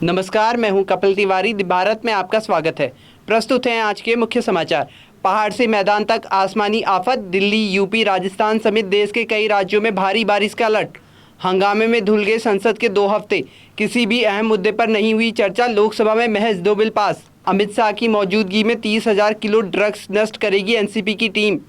नमस्कार, मैं हूं कपिल तिवारी। भारत में आपका स्वागत है। प्रस्तुत हैं आज के मुख्य समाचार। पहाड़ से मैदान तक आसमानी आफत। दिल्ली, यूपी, राजस्थान समेत देश के कई राज्यों में भारी बारिश का अलर्ट। हंगामे में धुल गए संसद के 2 हफ्ते। किसी भी अहम मुद्दे पर नहीं हुई चर्चा। लोकसभा में महज 2 बिल पास। अमित शाह की मौजूदगी में 30,000 किलो ड्रग्स नष्ट करेगी एनसीबी की टीम।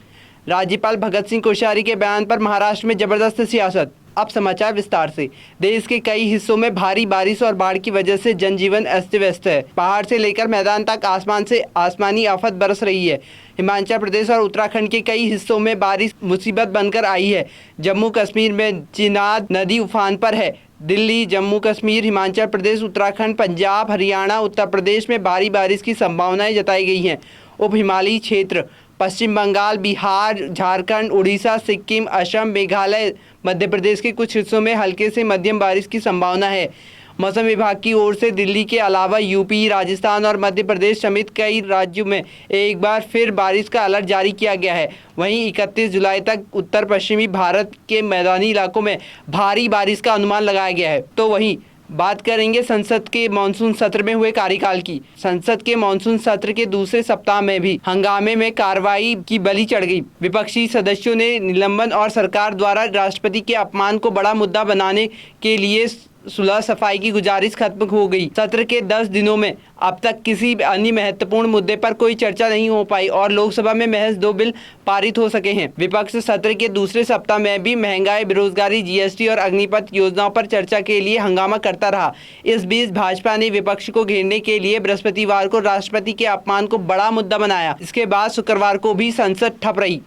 राज्यपाल भगत सिंह कोश्यारी के बयान पर महाराष्ट्र में जबरदस्त सियासत। अब समाचार विस्तार से। देश के कई हिस्सों में भारी बारिश और बाढ़ की वजह से जनजीवन अस्त व्यस्त है। पहाड़ से लेकर मैदान तक आसमान से आसमानी आफत बरस रही है। हिमाचल प्रदेश और उत्तराखंड के कई हिस्सों में बारिश मुसीबत बनकर आई है। जम्मू कश्मीर में चिनाब नदी उफान पर है। दिल्ली, जम्मू कश्मीर, हिमाचल प्रदेश, उत्तराखंड, पंजाब, हरियाणा, उत्तर प्रदेश में भारी बारिश की संभावनाएं जताई गई हैं। उप हिमालयी क्षेत्र, पश्चिम बंगाल, बिहार, झारखंड, उड़ीसा, सिक्किम, असम, मेघालय, मध्य प्रदेश के कुछ हिस्सों में हल्के से मध्यम बारिश की संभावना है। मौसम विभाग की ओर से दिल्ली के अलावा यूपी, राजस्थान और मध्य प्रदेश समेत कई राज्यों में एक बार फिर बारिश का अलर्ट जारी किया गया है। वहीं 31 जुलाई तक उत्तर पश्चिमी भारत के मैदानी इलाकों में भारी बारिश का अनुमान लगाया गया है। तो वहीं बात करेंगे संसद के मानसून सत्र में हुए कार्यकाल की। संसद के मानसून सत्र के दूसरे सप्ताह में भी हंगामे में कार्रवाई की बलि चढ़ गई। विपक्षी सदस्यों ने निलंबन और सरकार द्वारा राष्ट्रपति के अपमान को बड़ा मुद्दा बनाने के लिए सुलह सफाई की गुजारिश खत्म हो गई। सत्र के 10 दिनों में अब तक किसी अन्य महत्वपूर्ण मुद्दे पर कोई चर्चा नहीं हो पाई और लोकसभा में महज 2 बिल पारित हो सके हैं। विपक्ष सत्र के दूसरे सप्ताह में भी महंगाई, बेरोजगारी, जीएसटी और अग्निपथ योजनाओं पर चर्चा के लिए हंगामा करता रहा। इस बीच भाजपा ने विपक्ष को घेरने के लिए बृहस्पतिवार को राष्ट्रपति के अपमान को बड़ा मुद्दा बनाया। इसके बाद शुक्रवार को भी संसद ठप रही।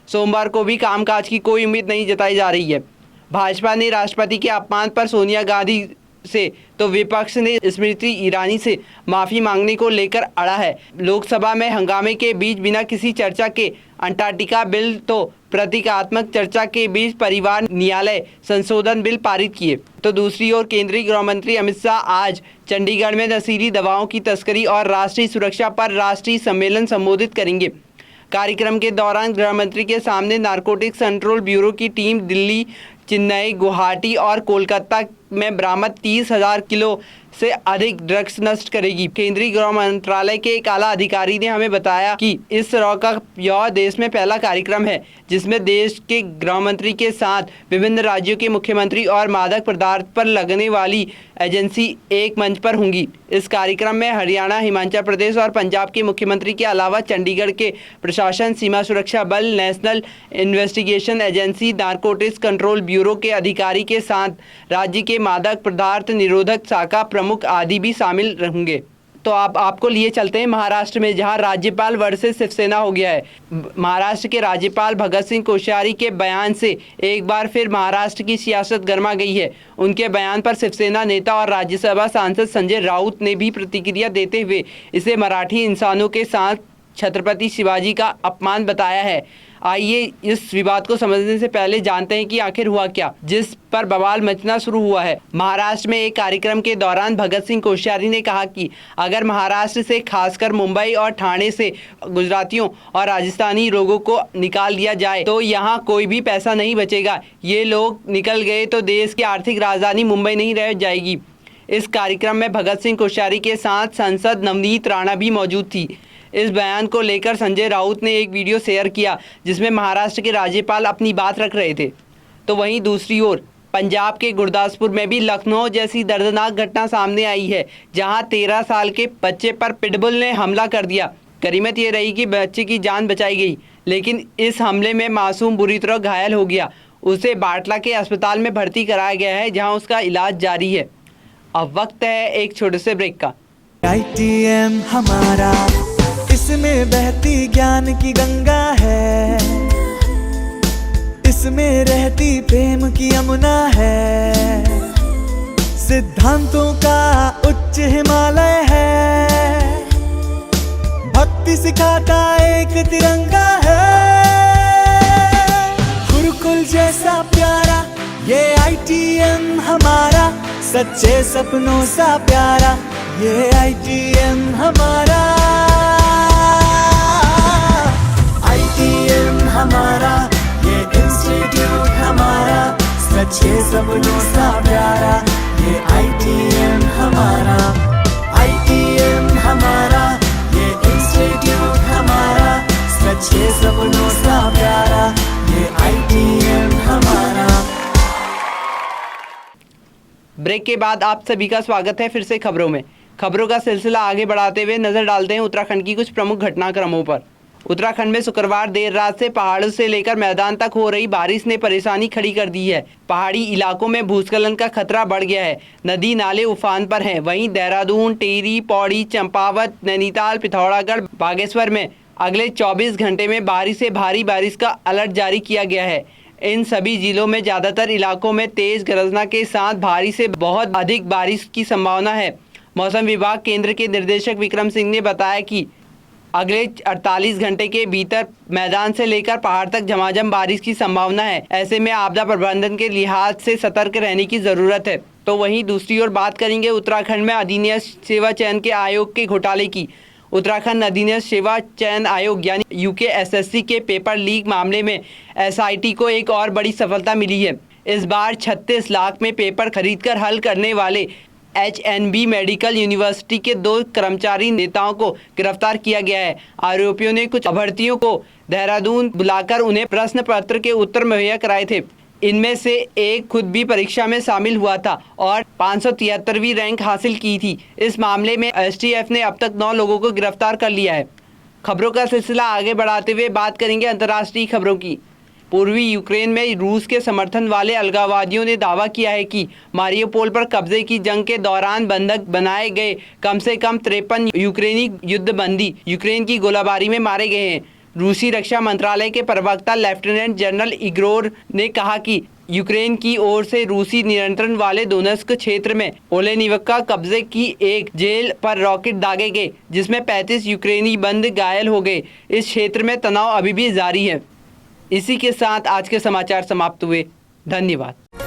सोमवार को भी कामकाज की कोई उम्मीद नहीं जताई जा रही है। भाजपा ने राष्ट्रपति के अपमान पर सोनिया गांधी से तो विपक्ष ने स्मृति ईरानी से माफ़ी मांगने को लेकर अड़ा है। लोकसभा में हंगामे के बीच बिना किसी चर्चा के अंटार्कटिका बिल तो प्रतीकात्मक चर्चा के बीच परिवार न्यायालय संशोधन बिल पारित किए। तो दूसरी ओर केंद्रीय गृह मंत्री अमित शाह आज चंडीगढ़ में नशीली दवाओं की तस्करी और राष्ट्रीय सुरक्षा पर राष्ट्रीय सम्मेलन संबोधित करेंगे। कार्यक्रम के दौरान गृह मंत्री के सामने नारकोटिक्स कंट्रोल ब्यूरो की टीम दिल्ली, चेन्नई, गुवाहाटी और कोलकाता में बरामद 30,000 किलो से अधिक ड्रग्स नष्ट करेगी। केंद्रीय गृह मंत्रालय के एक आला अधिकारी ने हमें बताया कि इस तरह का यह देश में पहला कार्यक्रम है जिसमें देश के गृह मंत्री के साथ विभिन्न राज्यों के मुख्यमंत्री और मादक पदार्थ पर लगने वाली एजेंसी एक मंच पर होंगी। इस कार्यक्रम में हरियाणा, हिमाचल प्रदेश और पंजाब के मुख्यमंत्री के अलावा चंडीगढ़ के प्रशासन, सीमा सुरक्षा बल, national investigation agency, narcotics control bureau के अधिकारी के साथ राज्य के मादक पदार्थ निरोधक शाखा प्रमुख आदि भी शामिल रहेंगे। तो आपको लिए चलते हैं महाराष्ट्र में, जहां राज्यपाल वर्सेस शिवसेना हो गया है। महाराष्ट्र के राज्यपाल भगत सिंह कोश्यारी के बयान से एक बार फिर महाराष्ट्र की सियासत गर्मा गई है। उनके बयान पर शिवसेना नेता और राज्यसभा सांसद संजय राउत ने भी प्रतिक्रिया देते हुए इसे मराठी इंसानों के साथ छत्रपति शिवाजी का अपमान बताया है। आइए इस विवाद को समझने से पहले जानते हैं कि आखिर हुआ क्या, जिस पर बवाल मचना शुरू हुआ है। महाराष्ट्र में एक कार्यक्रम के दौरान भगत सिंह कोश्यारी ने कहा कि अगर महाराष्ट्र से, खासकर मुंबई और ठाणे से गुजरातियों और राजस्थानी लोगों को निकाल दिया जाए तो यहाँ कोई भी पैसा नहीं बचेगा। ये लोग निकल गए तो देश की आर्थिक राजधानी मुंबई नहीं रह जाएगी। इस कार्यक्रम में भगत सिंह कोश्यारी के साथ सांसद नवनीत राणा भी मौजूद थी। इस बयान को लेकर संजय राउत ने एक वीडियो शेयर किया जिसमें महाराष्ट्र के राज्यपाल अपनी बात रख रहे थे। तो वहीं दूसरी ओर पंजाब के गुरदासपुर में भी लखनऊ जैसी दर्दनाक घटना सामने आई है, जहां 13 साल के बच्चे पर पिटबुल ने हमला कर दिया। गनीमत ये रही कि बच्चे की जान बचाई गई, लेकिन इस हमले में मासूम बुरी तरह घायल हो गया। उसे बाटला के अस्पताल में भर्ती कराया गया है, जहाँ उसका इलाज जारी है। अब वक्त है एक छोटे से ब्रेक का। ITM हमारा, इसमें बहती ज्ञान की गंगा है, इसमें रहती प्रेम की यमुना है, सिद्धांतों का उच्च हिमालय है, भक्ति सिखाता एक तिरंगा है, गुरुकुल जैसा प्यारा ये ITM हमारा, सच्चे सपनों सा प्यारा ये ITM हमारा, ITM हमारा, ये इंस्टीट्यूट हमारा, सच्चे सपनों सा प्यारा ये ITM हमारा। ब्रेक के बाद आप सभी का स्वागत है फिर से खबरों में। खबरों का सिलसिला आगे बढ़ाते हुए नजर डालते हैं उत्तराखंड की कुछ प्रमुख घटनाक्रमों पर। उत्तराखंड में शुक्रवार देर रात से पहाड़ों से लेकर मैदान तक हो रही बारिश ने परेशानी खड़ी कर दी है। पहाड़ी इलाकों में भूस्खलन का खतरा बढ़ गया है। नदी नाले उफान पर हैं। वहीं देहरादून, टिहरी, पौड़ी, चंपावत, नैनीताल, पिथौरागढ़, बागेश्वर में अगले 24 घंटे में भारी से भारी बारिश का अलर्ट जारी किया गया है। इन सभी जिलों में ज़्यादातर इलाकों में तेज गर्जना के साथ भारी से बहुत अधिक बारिश की संभावना है। मौसम विभाग केंद्र के निदेशक विक्रम सिंह ने बताया कि अगले 48 घंटे के भीतर मैदान से लेकर पहाड़ तक झमाझम बारिश की संभावना है। ऐसे में आपदा प्रबंधन के लिहाज से सतर्क रहने की ज़रूरत है। तो वहीं दूसरी ओर बात करेंगे उत्तराखंड में अधीनस्थ सेवा चयन के आयोग के घोटाले की। उत्तराखंड अधीनस्थ सेवा चयन आयोग यानी UKSSC के पेपर लीक मामले में SIT को एक और बड़ी सफलता मिली है। इस बार 36 लाख में पेपर खरीदकर हल करने वाले HNB मेडिकल यूनिवर्सिटी के 2 कर्मचारी नेताओं को गिरफ्तार किया गया है। आरोपियों ने कुछ अभ्यर्थियों को देहरादून बुलाकर उन्हें प्रश्न पत्र के उत्तर मुहैया कराए थे। इनमें से एक खुद भी परीक्षा में शामिल हुआ था और 573वीं रैंक हासिल की थी। इस मामले में STF ने अब तक 9 लोगों को गिरफ्तार कर लिया है। खबरों का सिलसिला आगे बढ़ाते हुए बात करेंगे अंतर्राष्ट्रीय खबरों की। पूर्वी यूक्रेन में रूस के समर्थन वाले अलगाववादियों ने दावा किया है कि मारियोपोल पर कब्जे की जंग के दौरान बंधक बनाए गए कम से कम 53 यूक्रेनी युद्धबंदी यूक्रेन की गोलाबारी में मारे गए हैं। रूसी रक्षा मंत्रालय के प्रवक्ता लेफ्टिनेंट जनरल इग्रोर ने कहा कि यूक्रेन की ओर से रूसी नियंत्रण वाले दोनेत्स्क क्षेत्र में ओलेनिवका कब्जे की एक जेल पर रॉकेट दागे गए, जिसमें 35 यूक्रेनी बंद घायल हो गए। इस क्षेत्र में तनाव अभी भी जारी है। इसी के साथ आज के समाचार समाप्त हुए। धन्यवाद।